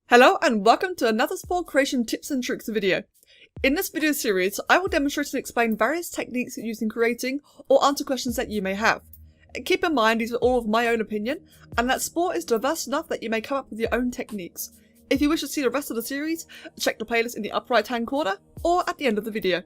Hello and welcome to another SPORE creation tips and tricks video. In this video series, I will demonstrate and explain various techniques used in creating or answer questions that you may have. Keep in mind these are all of my own opinion, and that SPORE is diverse enough that you may come up with your own techniques. If you wish to see the rest of the series, check the playlist in the upper right hand corner or at the end of the video.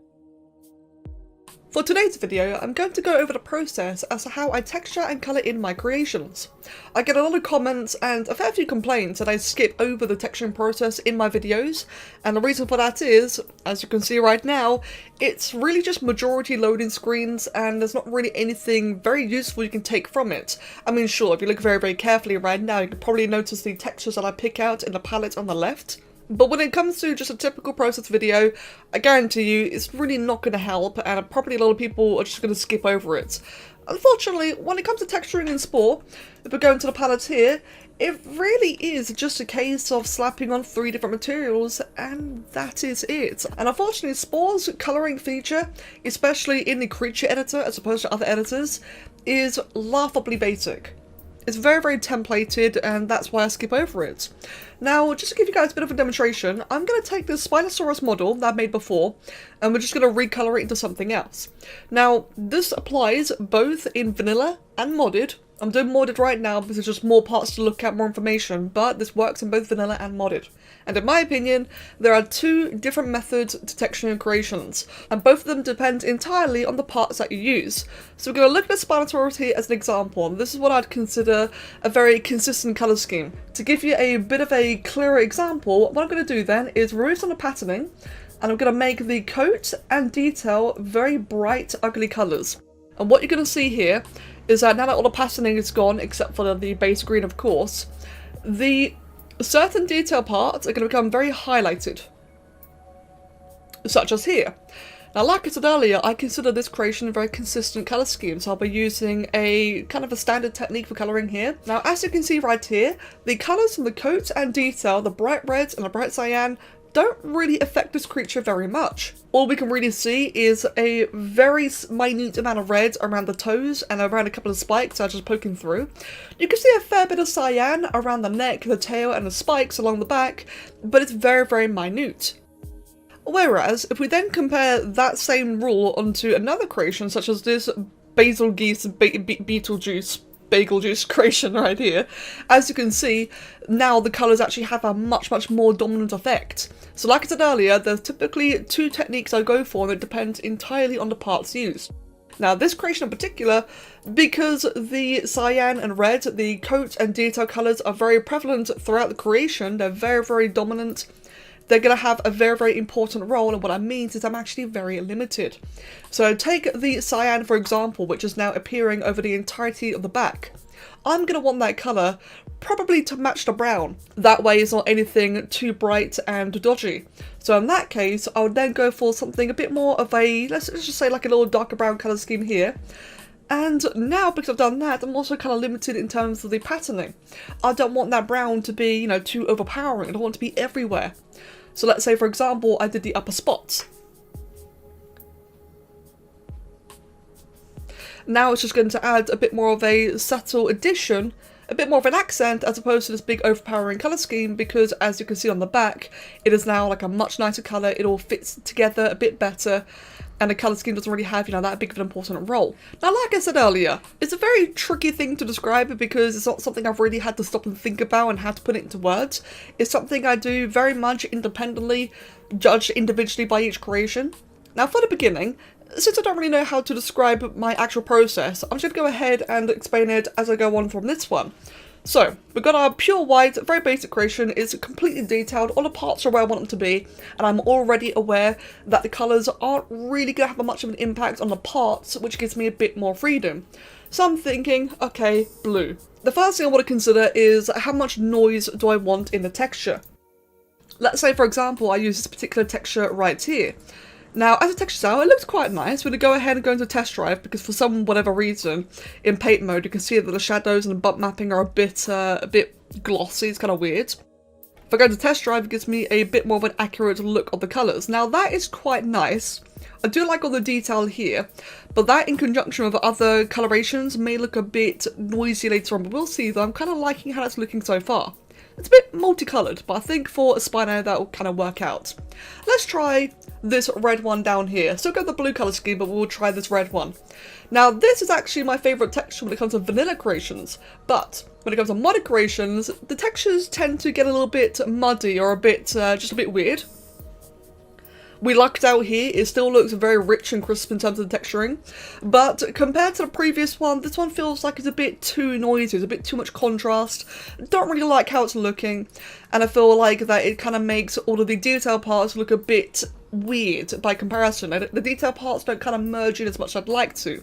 For today's video, I'm going to go over the process as to how I texture and colour in my creations. I get a lot of comments and a fair few complaints that I skip over the texturing process in my videos, and the reason for that is, as you can see right now, it's really just majority loading screens and there's not really anything very useful you can take from it. I mean, sure, if you look very carefully right now, you can probably notice the textures that I pick out in the palette on the left. But when it comes to just a typical process video, I guarantee you it's really not going to help, and probably a lot of people are just going to skip over it. Unfortunately, when it comes to texturing in SPORE, if we go into the palette here, it really is just a case of slapping on 3 different materials, and that is it. And unfortunately, SPORE's colouring feature, especially in the creature editor as opposed to other editors, is laughably basic. It's very templated, and that's why I skip over it. Now, just to give you guys a bit of a demonstration, I'm going to take this Spinosaurus model that I made before, and we're just going to recolor it into something else. Now, this applies both in vanilla and modded. I'm doing modded right now because there's just more parts to look at, more information, but this works in both vanilla and modded. And in my opinion, there are 2 different methods to texturing creations, and both of them depend entirely on the parts that you use. So we're going to look at the Spinosaurus here as an example, and this is what I'd consider a very consistent colour scheme. To give you a bit of a clearer example, what I'm going to do then is remove some of the patterning, and I'm going to make the coat and detail very bright, ugly colours. And what you're going to see here is that now that all the patterning is gone, except for the base green of course, the certain detail parts are going to become very highlighted, such as here. Now, like I said earlier, I consider this creation a very consistent colour scheme, so I'll be using a kind of a standard technique for colouring here. Now, as you can see right here, the colours from the coat and detail, the bright red and the bright cyan, don't really affect this creature very much. All we can really see is a very minute amount of red around the toes and around a couple of spikes that are just poking through. You can see a fair bit of cyan around the neck, the tail and the spikes along the back, but it's very minute. Whereas, if we then compare that same rule onto another creation such as this Beetlejuice bagel juice creation right here, as you can see, now the colours actually have a much more dominant effect. So like I said earlier, there's typically 2 techniques I go for, and it depends entirely on the parts used. Now this creation in particular, because the cyan and red, the coat and detail colours are very prevalent throughout the creation, they're very dominant, they're going to have a very important role, and what I mean is I'm actually very limited. So take the cyan for example, which is now appearing over the entirety of the back. I'm going to want that colour probably to match the brown. That way it's not anything too bright and dodgy. So in that case, I would then go for something a bit more of a, let's just say like a little darker brown colour scheme here. And now, because I've done that, I'm also kind of limited in terms of the patterning. I don't want that brown to be, you know, too overpowering. I don't want it to be everywhere. So let's say, for example, I did the upper spots. Now it's just going to add a bit more of a subtle addition, a bit more of an accent, as opposed to this big overpowering colour scheme, because as you can see on the back, it is now like a much nicer colour, it all fits together a bit better, and the colour scheme doesn't really have, you know, that big of an important role. Now, like I said earlier, it's a very tricky thing to describe because it's not something I've really had to stop and think about and how to put it into words. It's something I do very much independently, judged individually by each creation. Now, for the beginning, since I don't really know how to describe my actual process, I'm just going to go ahead and explain it as I go on from this one. So, we've got our pure white, very basic creation. It's completely detailed, all the parts are where I want them to be, and I'm already aware that the colours aren't really going to have much of an impact on the parts, which gives me a bit more freedom. So I'm thinking, okay, blue. The first thing I want to consider is how much noise do I want in the texture. Let's say, for example, I use this particular texture right here. Now, as a texture style, it looks quite nice. We're going to go ahead and go into test drive because for some whatever reason, in paint mode, you can see that the shadows and the bump mapping are a bit glossy. It's kind of weird. If I go into test drive, it gives me a bit more of an accurate look of the colours. Now, that is quite nice. I do like all the detail here, but that in conjunction with other colorations may look a bit noisy later on, but we'll see though. I'm kind of liking how it's looking so far. It's a bit multicoloured, but I think for a spino that will kind of work out. Let's try this red one down here. Still got the blue colour scheme, but we'll try this red one. Now this is actually my favourite texture when it comes to vanilla creations, but when it comes to modded creations, the textures tend to get a little bit muddy or a bit, just a bit weird. We lucked out here, it still looks very rich and crisp in terms of the texturing, but compared to the previous one, this one feels like it's a bit too noisy, it's a bit too much contrast. Don't really like how it's looking, and I feel like that it kind of makes all of the detail parts look a bit weird by comparison. The detail parts don't kind of merge in as much as I'd like to.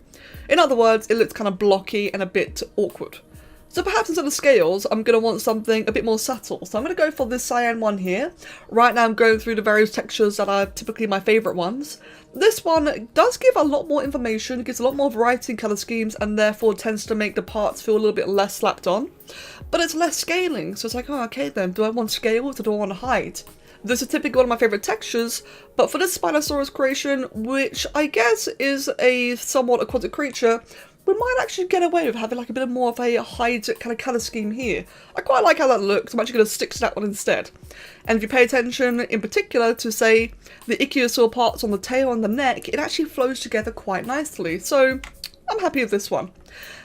In other words, it looks kind of blocky and a bit awkward. So perhaps instead of scales, I'm going to want something a bit more subtle. So I'm going to go for this cyan one here. Right now I'm going through the various textures that are typically my favourite ones. This one does give a lot more information, gives a lot more variety in colour schemes, and therefore tends to make the parts feel a little bit less slapped on. But it's less scaling, so it's like, oh, okay then, do I want scales or do I want height? This is typically one of my favourite textures, but for this Spinosaurus creation, which I guess is a somewhat aquatic creature, we might actually get away with having like a bit more of a hide kind of colour scheme here. I quite like how that looks. I'm actually going to stick to that one instead. And if you pay attention in particular to, say, the ichthyosaur parts on the tail and the neck, it actually flows together quite nicely. So I'm happy with this one.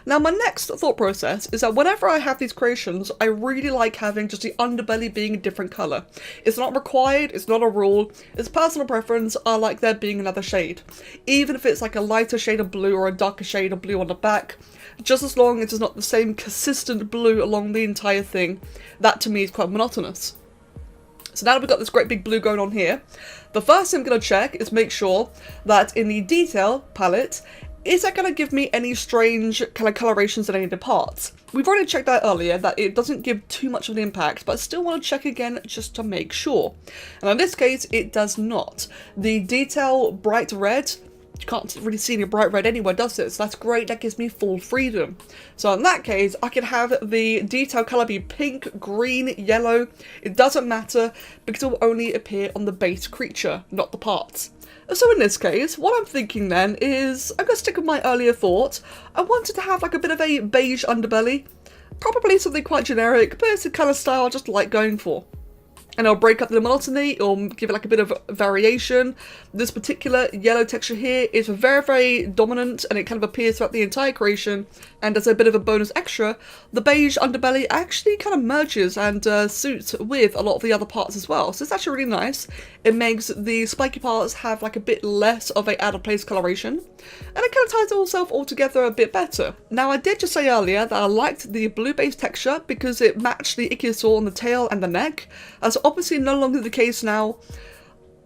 Now my next thought process is that whenever I have these creations, I really like having just the underbelly being a different colour. It's not required, it's not a rule, it's personal preference. I like there being another shade. Even if it's like a lighter shade of blue or a darker shade of blue on the back, just as long as it's not the same consistent blue along the entire thing, that to me is quite monotonous. So now that we've got this great big blue going on here, the first thing I'm going to check is make sure that in the detail palette, is that going to give me any strange kind of colorations in any of the parts? We've already checked that earlier, that it doesn't give too much of an impact, but I still want to check again just to make sure. And in this case, it does not. The detail bright red, you can't really see any bright red anywhere, does it? So that's great, that gives me full freedom. So in that case, I can have the detail colour be pink, green, yellow, it doesn't matter, because it will only appear on the base creature, not the parts. So in this case, what I'm thinking then is, I'm going to stick with my earlier thought. I wanted to have like a bit of a beige underbelly. Probably something quite generic, but it's the kind of style I just like going for. And I'll break up the monotony or give it like a bit of variation. This particular yellow texture here is very, very dominant and it kind of appears throughout the entire creation. And as a bit of a bonus extra, the beige underbelly actually kind of merges and suits with a lot of the other parts as well. So it's actually really nice. It makes the spiky parts have like a bit less of a out of place coloration. And it kind of ties itself all together a bit better. Now I did just say earlier that I liked the blue base texture because it matched the ichthyosaur on the tail and the neck. That's obviously no longer the case now.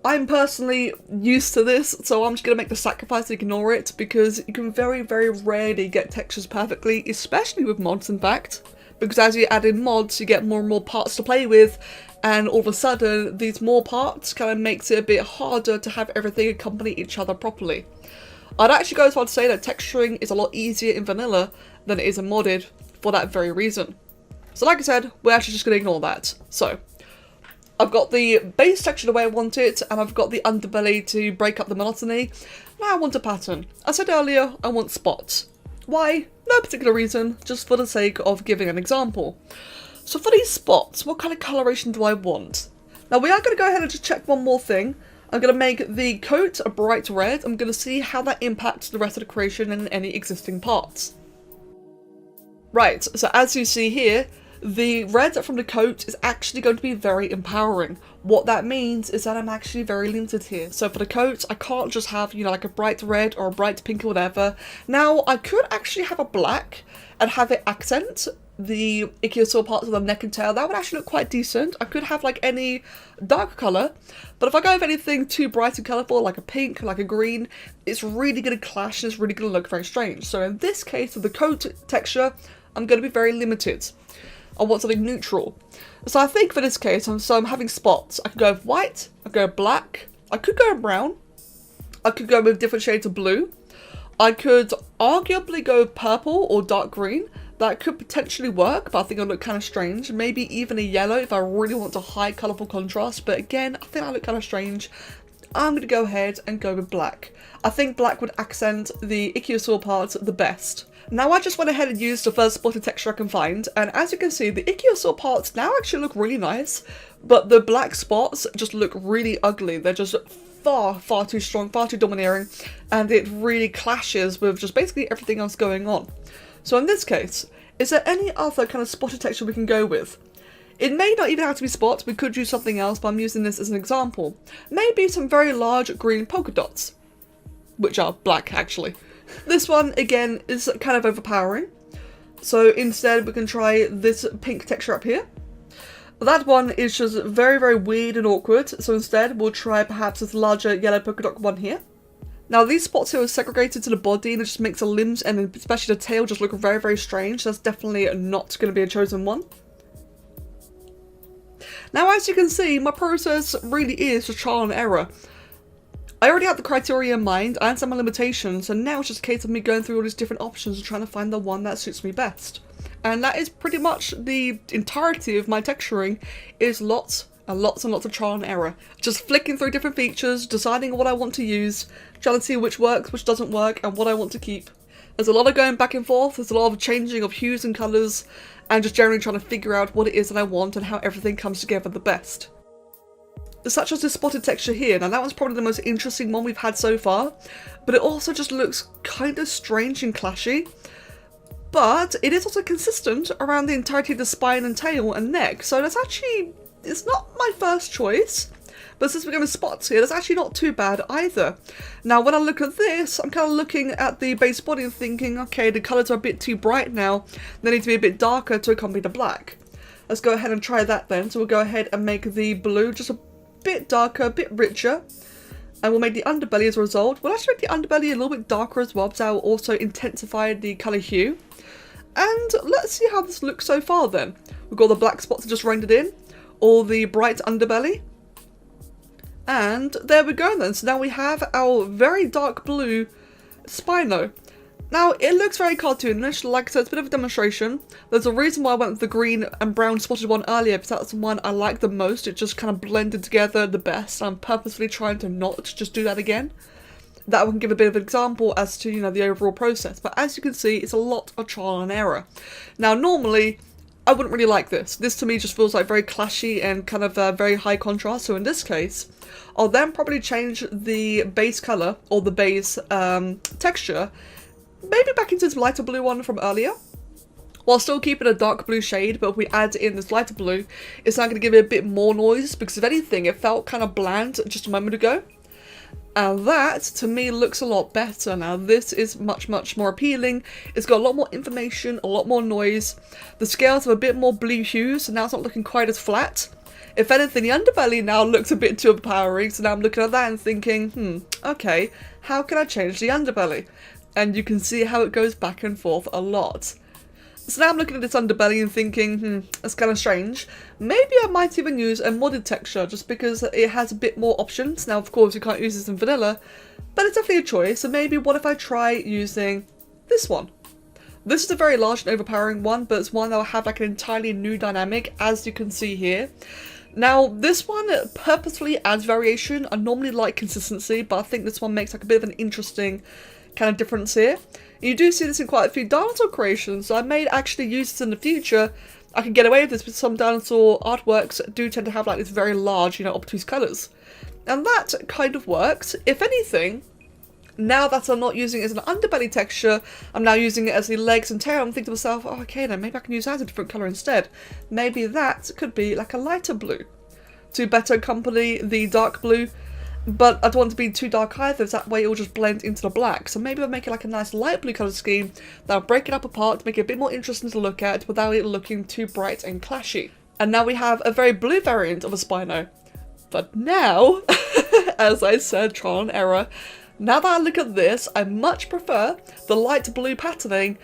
I'm personally used to this, so I'm just going to make the sacrifice to ignore it because you can very, very rarely get textures perfectly, especially with mods in fact. Because as you add in mods, you get more and more parts to play with, and all of a sudden, these more parts kind of makes it a bit harder to have everything accompany each other properly. I'd actually go as far to say that texturing is a lot easier in vanilla than it is in modded for that very reason. So like I said, we're actually just going to ignore that. So I've got the base texture the way I want it, and I've got the underbelly to break up the monotony. Now I want a pattern. I said earlier, I want spots. Why? No particular reason, just for the sake of giving an example. So for these spots, what kind of coloration do I want? Now we are going to go ahead and just check one more thing. I'm going to make the coat a bright red. I'm going to see how that impacts the rest of the creation and any existing parts. Right, so as you see here, the red from the coat is actually going to be very empowering. What that means is that I'm actually very limited here. So for the coat, I can't just have, you know, like a bright red or a bright pink or whatever. Now, I could actually have a black and have it accent the ichthyosaur parts of the neck and tail. That would actually look quite decent. I could have like any dark colour, but if I go with anything too bright and colourful, like a pink, like a green, it's really going to clash and it's really going to look very strange. So in this case, with the coat texture, I'm going to be very limited. I want something neutral. So I think for this case, I'm having spots. I could go with white, I could go with black, I could go with brown, I could go with different shades of blue, I could arguably go with purple or dark green. That could potentially work, but I think it'll look kind of strange. Maybe even a yellow if I really want a high colourful contrast, but again, I think that'll look kind of strange. I'm going to go ahead and go with black. I think black would accent the ichthyosaur parts the best. Now I just went ahead and used the first spotted texture I can find, and as you can see, the ichthyosaur parts now actually look really nice, but the black spots just look really ugly. They're just far too strong, far too domineering, and it really clashes with just basically everything else going on. So in this case, is there any other kind of spotted texture we can go with? It may not even have to be spots, we could use something else, but I'm using this as an example. Maybe some very large green polka dots, which are black actually. This one, again, is kind of overpowering. So instead we can try this pink texture up here. That one is just very weird and awkward, so instead we'll try perhaps this larger yellow polka dot one here. Now these spots here are segregated to the body and it just makes the limbs and especially the tail just look very strange. That's definitely not going to be a chosen one. Now as you can see, my process really is just trial and error. I already had the criteria in mind, I understand my limitations, and now it's just a case of me going through all these different options and trying to find the one that suits me best. And that is pretty much the entirety of my texturing, is lots and lots of trial and error. Just flicking through different features, deciding what I want to use, trying to see which works, which doesn't work, and what I want to keep. There's a lot of going back and forth, there's a lot of changing of hues and colours, and just generally trying to figure out what it is that I want and how everything comes together the best. Such as this spotted texture here. Now that one's probably the most interesting one we've had so far, but it also just looks kind of strange and clashy. But it is also consistent around the entirety of the spine and tail and neck, so that's actually, it's not my first choice. But since we're going with spots here, that's actually not too bad either. Now when I look at this, I'm kind of looking at the base body and thinking, okay, the colours are a bit too bright now, they need to be a bit darker to accompany the black. Let's go ahead and try that then. So we'll go ahead and make the blue just a bit darker, a bit richer, and we'll make the underbelly as a result. We'll actually make the underbelly a little bit darker as well, because that will also intensify the colour hue. And let's see how this looks so far then. We've got the black spots just rendered in, all the bright underbelly, and there we go then. So now we have our very dark blue Spino. Now, it looks very cartoonish, like I said, it's a bit of a demonstration. There's a reason why I went with the green and brown spotted one earlier, because that's the one I like the most. It just kind of blended together the best. I'm purposely trying to not just do that again. That one can give a bit of an example as to, you know, the overall process. But as you can see, it's a lot of trial and error. Now, normally, I wouldn't really like this. This to me just feels like very clashy and kind of very high contrast. So in this case, I'll then probably change the base colour, or the base texture, maybe back into this lighter blue one from earlier, while still keeping a dark blue shade, but if we add in this lighter blue, it's now going to give it a bit more noise, because if anything, it felt kind of bland just a moment ago. And that, to me, looks a lot better. Now, this is much more appealing. It's got a lot more information, a lot more noise. The scales have a bit more blue hues, so now it's not looking quite as flat. If anything, the underbelly now looks a bit too overpowering, so now I'm looking at that and thinking, okay, how can I change the underbelly? And you can see how it goes back and forth a lot. So now I'm looking at this underbelly and thinking, that's kind of strange. Maybe I might even use a modded texture, just because it has a bit more options. Now, of course, you can't use this in vanilla, but it's definitely a choice. So maybe what if I try using this one? This is a very large and overpowering one, but it's one that will have like an entirely new dynamic, as you can see here. Now, this one purposefully adds variation. I normally like consistency, but I think this one makes like a bit of an interesting kind of difference here. You do see this in quite a few dinosaur creations, so I may actually use this in the future. I can get away with this with some dinosaur artworks do tend to have like this very large, you know, obtuse colours. And that kind of works. If anything, now that I'm not using it as an underbelly texture, I'm now using it as the legs and tail. I'm thinking to myself, oh, okay, then maybe I can use that as a different colour instead. Maybe that could be like a lighter blue to better accompany the dark blue. But I don't want it to be too dark either, so that way it will just blend into the black. So maybe I'll make it like a nice light blue colour scheme that'll break it up apart to make it a bit more interesting to look at without it looking too bright and clashy. And now we have a very blue variant of a Spino. But now, as I said, trial and error, now that I look at this, I much prefer the light blue patterning,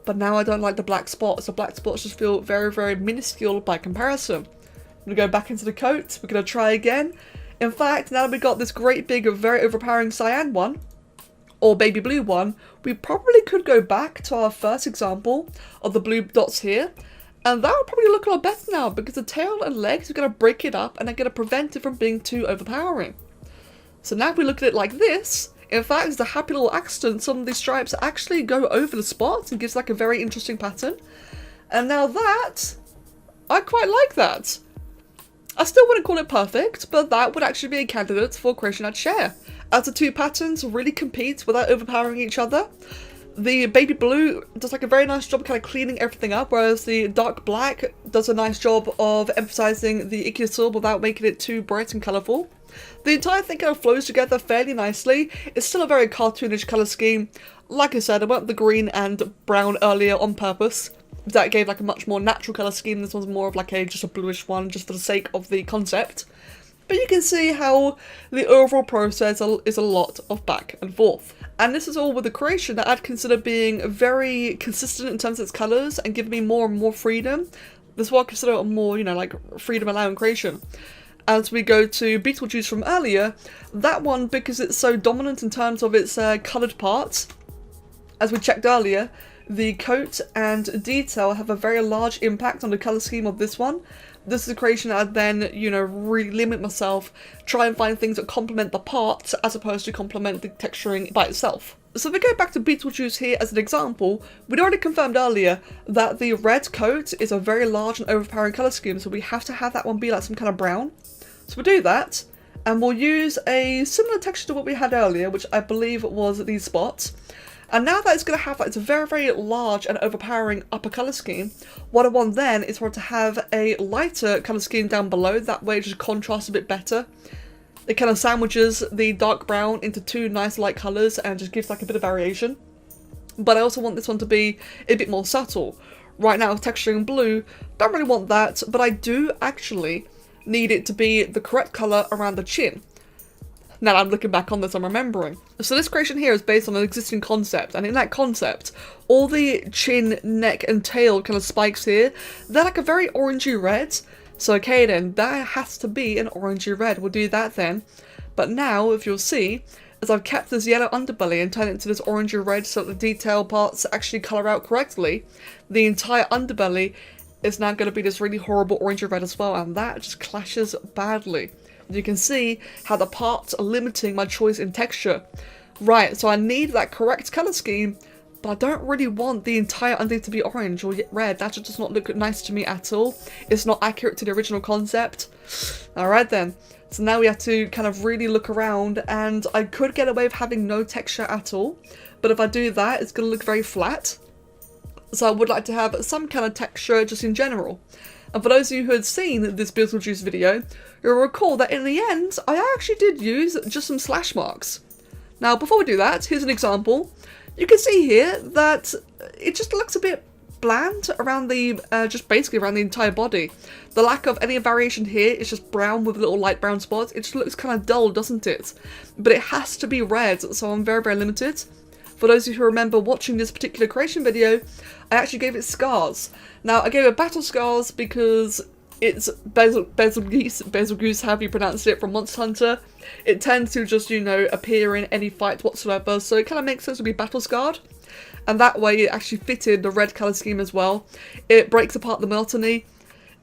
but now I don't like the black spots. The black spots just feel very minuscule by comparison. I'm going to go back into the coat, we're going to try again. In fact, now that we've got this great big, very overpowering cyan one, or baby blue one, we probably could go back to our first example of the blue dots here, and that would probably look a lot better now, because the tail and legs are going to break it up and are going to prevent it from being too overpowering. So now if we look at it like this, in fact, it's a happy little accident. Some of these stripes actually go over the spot and gives like a very interesting pattern. And now that, I quite like that. I still wouldn't call it perfect, but that would actually be a candidate for creation I'd share, as the two patterns really compete without overpowering each other. The baby blue does like a very nice job kind of cleaning everything up, whereas the dark black does a nice job of emphasizing the Kiilstofte without making it too bright and colourful. The entire thing kind of flows together fairly nicely. It's still a very cartoonish colour scheme. Like I said, I went with the green and brown earlier on purpose. That gave like a much more natural colour scheme. This one's more of like just a bluish one, just for the sake of the concept. But you can see how the overall process is a lot of back and forth. And this is all with a creation that I'd consider being very consistent in terms of its colours and giving me more and more freedom. This is what I consider a more, like freedom allowing creation. As we go to Beetlejuice from earlier, that one, because it's so dominant in terms of its coloured parts, as we checked earlier, the coat and detail have a very large impact on the colour scheme of this one. This is a creation that I'd then, really limit myself, try and find things that complement the parts as opposed to complement the texturing by itself. So if we go back to Beetlejuice here as an example, we'd already confirmed earlier that the red coat is a very large and overpowering colour scheme, so we have to have that one be like some kind of brown. So we'll do that, and we'll use a similar texture to what we had earlier, which I believe was these spots. And now that it's going to have it's a very, very large and overpowering upper colour scheme, what I want then is for it to have a lighter colour scheme down below. That way it just contrasts a bit better. It kind of sandwiches the dark brown into two nice light colours and just gives like a bit of variation. But I also want this one to be a bit more subtle. Right now it's texturing blue, don't really want that, but I do actually need it to be the correct colour around the chin. Now I'm looking back on this, I'm remembering. So this creation here is based on an existing concept, and in that concept, all the chin, neck and tail kind of spikes here, they're like a very orangey red. So okay then, that has to be an orangey red, we'll do that then. But now, if you'll see, as I've kept this yellow underbelly and turned it into this orangey red so that the detail parts actually colour out correctly, the entire underbelly is now going to be this really horrible orangey red as well, and that just clashes badly. You can see how the parts are limiting my choice in texture. Right, so I need that correct colour scheme, but I don't really want the entire underneath to be orange or red. That just does not look nice to me at all. It's not accurate to the original concept. Alright then, so now we have to kind of really look around, and I could get away with having no texture at all, but if I do that, it's going to look very flat. So I would like to have some kind of texture just in general. And for those of you who had seen this Beetlejuice video, you'll recall that in the end, I actually did use just some slash marks. Now, before we do that, here's an example. You can see here that it just looks a bit bland around the, just basically around the entire body. The lack of any variation here is just brown with little light brown spots. It just looks kind of dull, doesn't it? But it has to be red, so I'm very, very limited. For those of you who remember watching this particular creation video, I actually gave it scars. Now, I gave it battle scars because it's Basil Goose, however you pronounce it, from Monster Hunter. It tends to just, appear in any fight whatsoever, so it kind of makes sense to be battle scarred. And that way it actually fitted the red colour scheme as well. It breaks apart the monotony.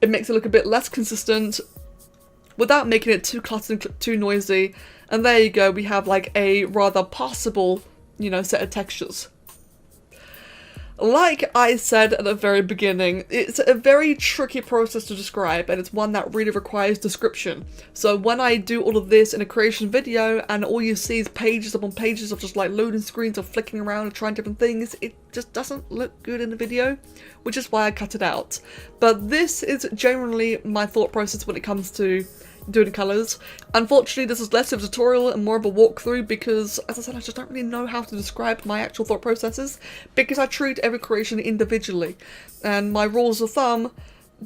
It makes it look a bit less consistent without making it too cluttered and too noisy. And there you go, we have like a rather passable set of textures. Like I said at the very beginning, it's a very tricky process to describe, and it's one that really requires description. So when I do all of this in a creation video and all you see is pages upon pages of just like loading screens of flicking around and trying different things, it just doesn't look good in the video, which is why I cut it out. But this is generally my thought process when it comes to doing colours. Unfortunately, this is less of a tutorial and more of a walkthrough because, as I said, I just don't really know how to describe my actual thought processes because I treat every creation individually. And my rules of thumb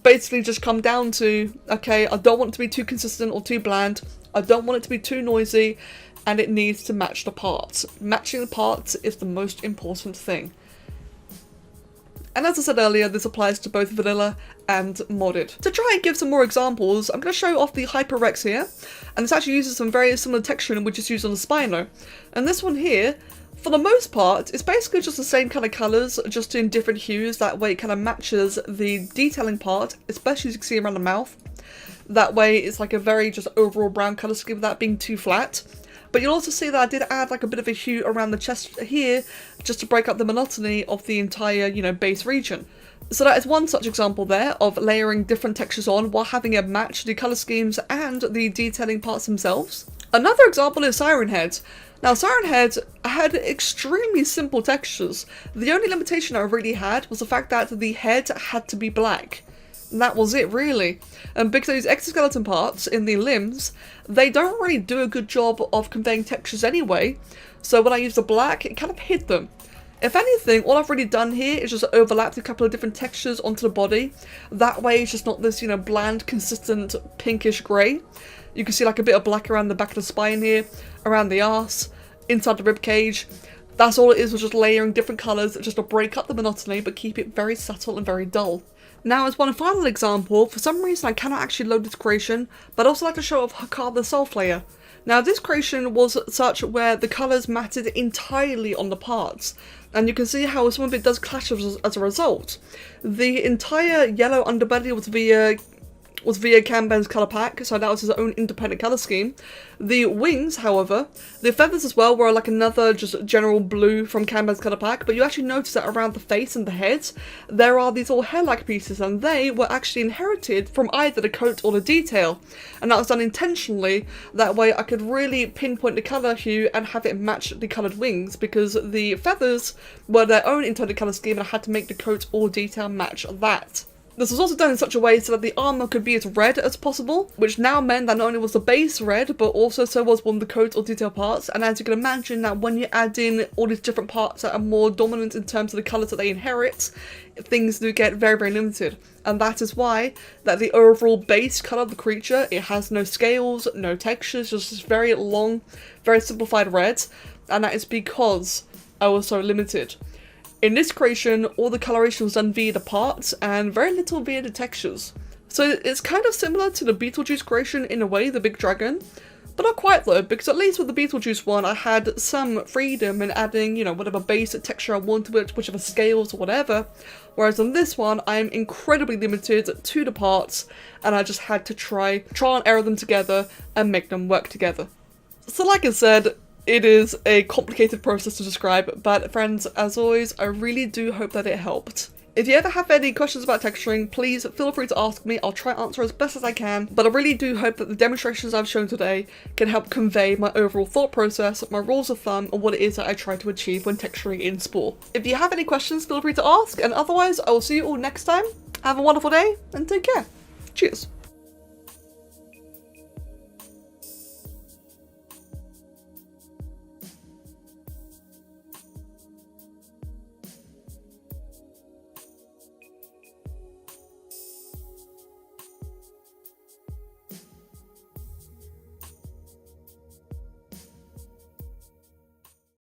basically just come down to, okay, I don't want it to be too consistent or too bland, I don't want it to be too noisy, and it needs to match the parts. Matching the parts is the most important thing. And as I said earlier, this applies to both vanilla and modded. To try and give some more examples, I'm going to show off the HyperRex here, and this actually uses some very similar texturing which is used on the Spino. And this one here, for the most part, it's basically just the same kind of colours, just in different hues. That way it kind of matches the detailing part, especially as you can see around the mouth. That way it's like a very just overall brown colour scheme without being too flat. But you'll also see that I did add like a bit of a hue around the chest here, just to break up the monotony of the entire, you know, base region. So that is one such example there of layering different textures on while having it match the colour schemes and the detailing parts themselves. Another example is Siren Head. Now Siren Head had extremely simple textures. The only limitation I really had was the fact that the head had to be black. And that was it really. And because those exoskeleton parts in the limbs, they don't really do a good job of conveying textures anyway. So when I used the black, it kind of hid them. If anything, all I've really done here is just overlapped a couple of different textures onto the body. That way it's just not this, you know, bland, consistent pinkish grey. You can see like a bit of black around the back of the spine here, around the arse, inside the rib cage. That's all it is, was just layering different colours just to break up the monotony but keep it very subtle and very dull. Now as one final example, for some reason I cannot actually load this creation, but I'd also like to show off Hakar the Self Layer. Now this creation was such where the colours mattered entirely on the parts, and you can see how some of it does clash as a result. The entire yellow underbelly was via Kanban's colour pack, so that was his own independent colour scheme. The wings, however, the feathers as well were like another just general blue from Kanban's colour pack, but you actually notice that around the face and the head, there are these little hair-like pieces, and they were actually inherited from either the coat or the detail. And that was done intentionally, that way I could really pinpoint the colour hue and have it match the coloured wings, because the feathers were their own internal colour scheme and I had to make the coat or detail match that. This was also done in such a way so that the armour could be as red as possible, which now meant that not only was the base red, but also so was one of the coat or detail parts. And as you can imagine, that when you add in all these different parts that are more dominant in terms of the colours that they inherit, things do get very, very limited. And that is why that the overall base colour of the creature, it has no scales, no textures, just this very long, very simplified red. And that is because I was so limited. In this creation, all the coloration was done via the parts and very little via the textures. So it's kind of similar to the Beetlejuice creation in a way, the big dragon, but not quite though, because at least with the Beetlejuice one, I had some freedom in adding, you know, whatever basic texture I wanted, whichever scales or whatever. Whereas on this one, I'm incredibly limited to the parts, and I just had to try and error them together and make them work together. So like I said, it is a complicated process to describe, but friends, as always, I really do hope that it helped. If you ever have any questions about texturing, please feel free to ask me. I'll try and answer as best as I can, but I really do hope that the demonstrations I've shown today can help convey my overall thought process, my rules of thumb, and what it is that I try to achieve when texturing in SPORE. If you have any questions, feel free to ask, and otherwise, I will see you all next time. Have a wonderful day, and take care. Cheers.